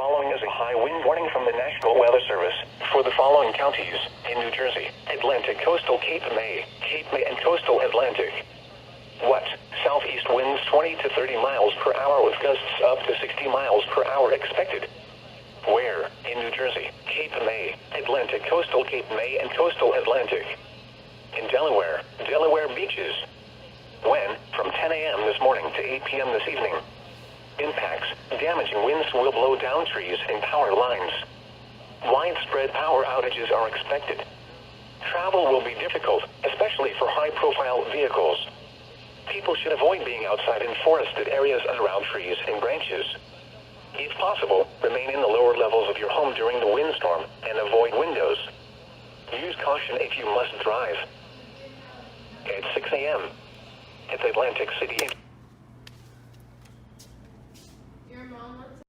following is a high wind warning from the National Weather Service for the following counties in New Jersey: Atlantic Coastal Cape May, and Coastal Atlantic. What? Southeast winds 20 to 30 miles per hour with gusts up to 60 miles per hour expected. Where? In New Jersey: Cape May, Atlantic Coastal Cape May and Coastal Atlantic. In Delaware beaches. When? From 10 a.m. this morning to 8 p.m. this evening. Impacts: damaging winds will blow down trees and power lines. Widespread power outages are expected. Travel will be difficult, especially for high-profile vehicles. People should avoid being outside in forested areas and around trees and branches. If possible, remain in the lower levels of your home during the windstorm and avoid windows. Use caution if you must drive. At 6 a.m. at Atlantic City.